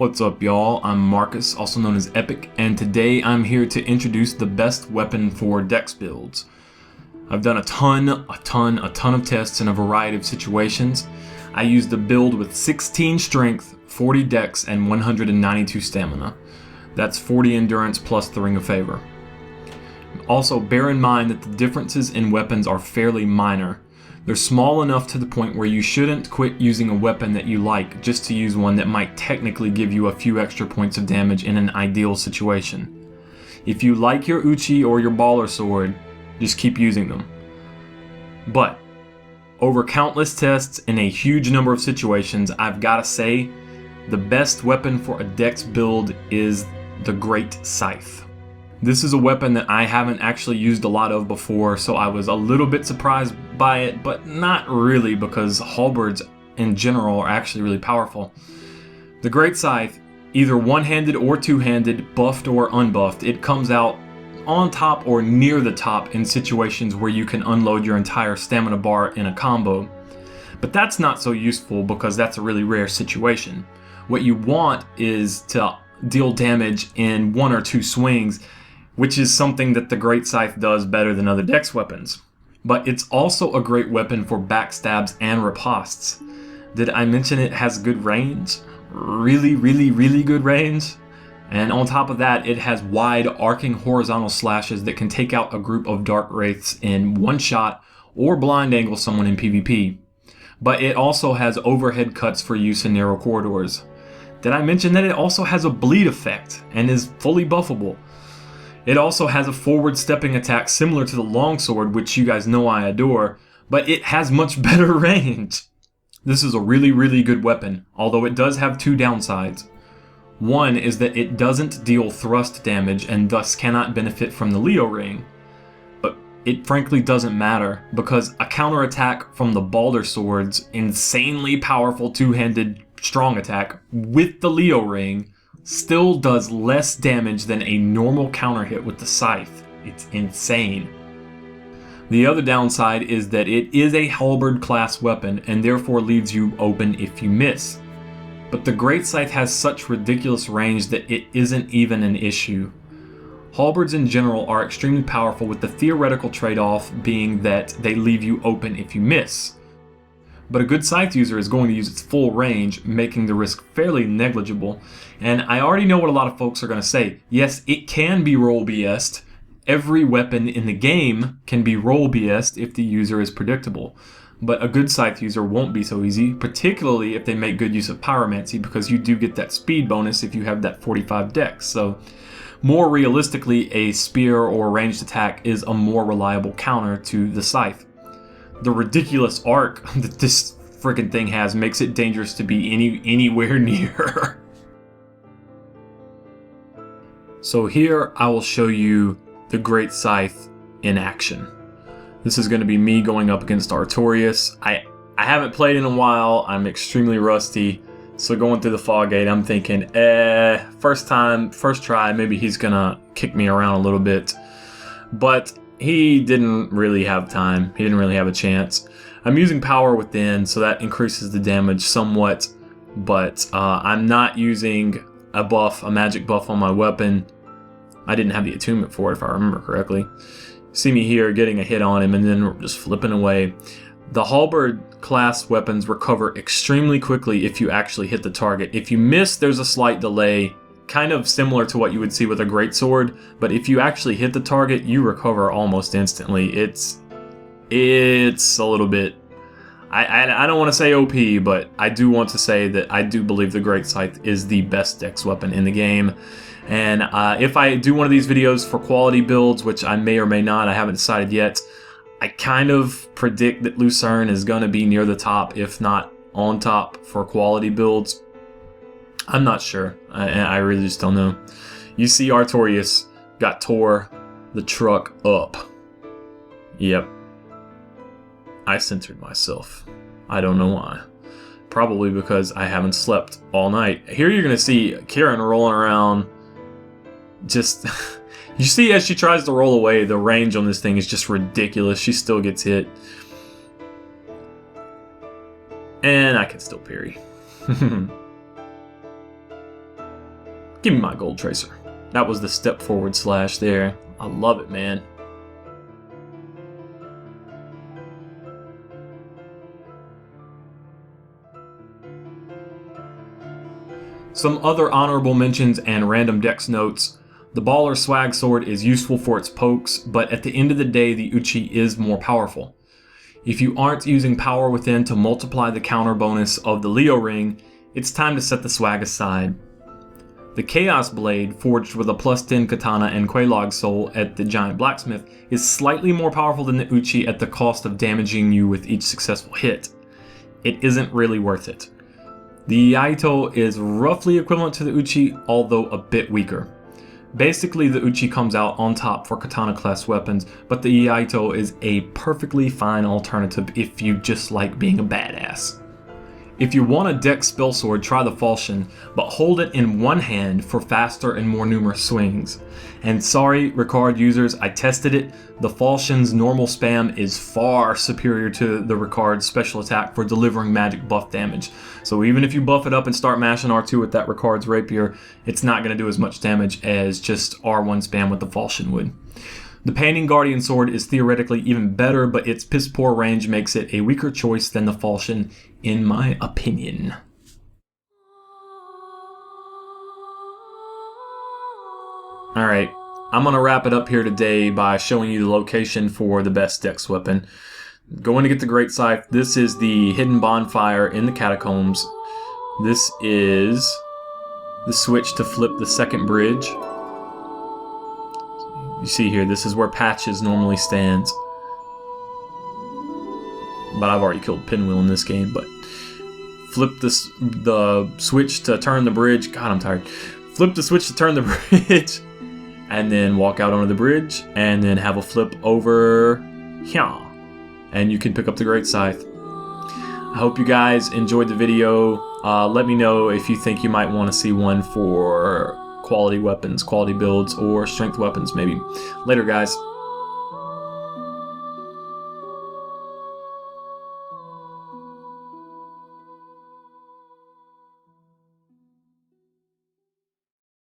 What's up, y'all? I'm Marcus, also known as Epic, and today I'm here to introduce the best weapon for dex builds. I've done a ton of tests in a variety of situations. I used a build with 16 strength, 40 dex, and 192 stamina. That's 40 endurance plus the Ring of Favor. Also, bear in mind that the differences in weapons are fairly minor. They're small enough to the point where you shouldn't quit using a weapon that you like just to use one that might technically give you a few extra points of damage in an ideal situation. If you like your Uchi or your baller sword, just keep using them. But, over countless tests in a huge number of situations, I've gotta say, the best weapon for a dex build is the Great Scythe. This is a weapon that I haven't actually used a lot of before, so I was a little bit surprised by it, but not really, because halberds in general are actually really powerful. The Great Scythe, either one-handed or two-handed, buffed or unbuffed, it comes out on top or near the top in situations where you can unload your entire stamina bar in a combo. But that's not so useful because that's a really rare situation. What you want is to deal damage in one or two swings, which is something that the Great Scythe does better than other dex weapons. But it's also a great weapon for backstabs and ripostes. Did I mention it has good range? Really good range? And on top of that, it has wide arcing horizontal slashes that can take out a group of dark wraiths in one shot or blind angle someone in PvP. But it also has overhead cuts for use in narrow corridors. Did I mention that it also has a bleed effect and is fully buffable? It also has a forward stepping attack similar to the longsword, which you guys know I adore, but it has much better range. This is a really good weapon, although it does have two downsides. One is that it doesn't deal thrust damage and thus cannot benefit from the Leo ring. But it frankly doesn't matter, because a counterattack from the Balder sword's insanely powerful two-handed strong attack with the Leo ring still does less damage than a normal counter hit with the scythe. It's insane. The other downside is that it is a halberd class weapon and therefore leaves you open if you miss. But the Great Scythe has such ridiculous range that it isn't even an issue. Halberds in general are extremely powerful, with the theoretical trade-off being that they leave you open if you miss. But a good scythe user is going to use its full range, making the risk fairly negligible. And I already know what a lot of folks are going to say. Yes, it can be roll BS'd. Every weapon in the game can be roll BS'd if the user is predictable. But a good scythe user won't be so easy, particularly if they make good use of pyromancy, because you do get that speed bonus if you have that 45 dex. So more realistically, a spear or ranged attack is a more reliable counter to the scythe. The ridiculous arc that this freaking thing has makes it dangerous to be anywhere near. So here I will show you the Great Scythe in action. This is going to be me going up against Artorias. I haven't played in a while. I'm extremely rusty. So going through the fog gate, I'm thinking, first try, maybe he's going to kick me around a little bit. But he didn't really have time. He didn't really have a chance. I'm using Power Within, so that increases the damage somewhat. But I'm not using a magic buff on my weapon. I didn't have the attunement for it, if I remember correctly. See me here getting a hit on him and then just flipping away. The halberd class weapons recover extremely quickly if you actually hit the target. If you miss, there's a slight delay, kind of similar to what you would see with a greatsword, but if you actually hit the target, you recover almost instantly. It's a little bit, I don't want to say OP, but I do want to say that I do believe the Great Scythe is the best dex weapon in the game. And if I do one of these videos for quality builds, which I may or may not, I haven't decided yet, I kind of predict that Lucerne is going to be near the top, if not on top, for quality builds. I'm not sure. I really just don't know. You see Artorias got tore the truck up. Yep. I censored myself. I don't know why. Probably because I haven't slept all night. Here you're going to see Karen rolling around. Just, you see as she tries to roll away, the range on this thing is just ridiculous. She still gets hit. And I can still parry. Give me my gold tracer. That was the step forward slash there. I love it, man. Some other honorable mentions and random dex notes. The Baller Swag Sword is useful for its pokes, but at the end of the day, the Uchi is more powerful. If you aren't using Power Within to multiply the counter bonus of the Leo Ring, it's time to set the swag aside. The Chaos Blade, forged with a +10 katana and Quelaag soul at the Giant Blacksmith, is slightly more powerful than the Uchi at the cost of damaging you with each successful hit. It isn't really worth it. The Iaito is roughly equivalent to the Uchi, although a bit weaker. Basically, the Uchi comes out on top for katana class weapons, but the Iaito is a perfectly fine alternative if you just like being a badass. If you want a dex spell sword, try the Falchion, but hold it in one hand for faster and more numerous swings. And sorry, Ricard users, I tested it. The Falchion's normal spam is far superior to the Ricard's special attack for delivering magic buff damage. So even if you buff it up and start mashing R2 with that Ricard's rapier, it's not going to do as much damage as just R1 spam with the Falchion would. The Painting Guardian Sword is theoretically even better, but its piss poor range makes it a weaker choice than the Falchion, in my opinion. Alright, I'm going to wrap it up here today by showing you the location for the best dex weapon. Going to get the Great Scythe. This is the hidden bonfire in the catacombs. This is the switch to flip the second bridge. You see here, this is where Patches normally stands. But I've already killed Pinwheel in this game, but flip the switch to turn the bridge. God, I'm tired. Flip the switch to turn the bridge, and then walk out onto the bridge, and then have a flip over here. And you can pick up the Great Scythe. I hope you guys enjoyed the video. Let me know if you think you might want to see one for quality weapons, quality builds, or strength weapons maybe. Later, guys.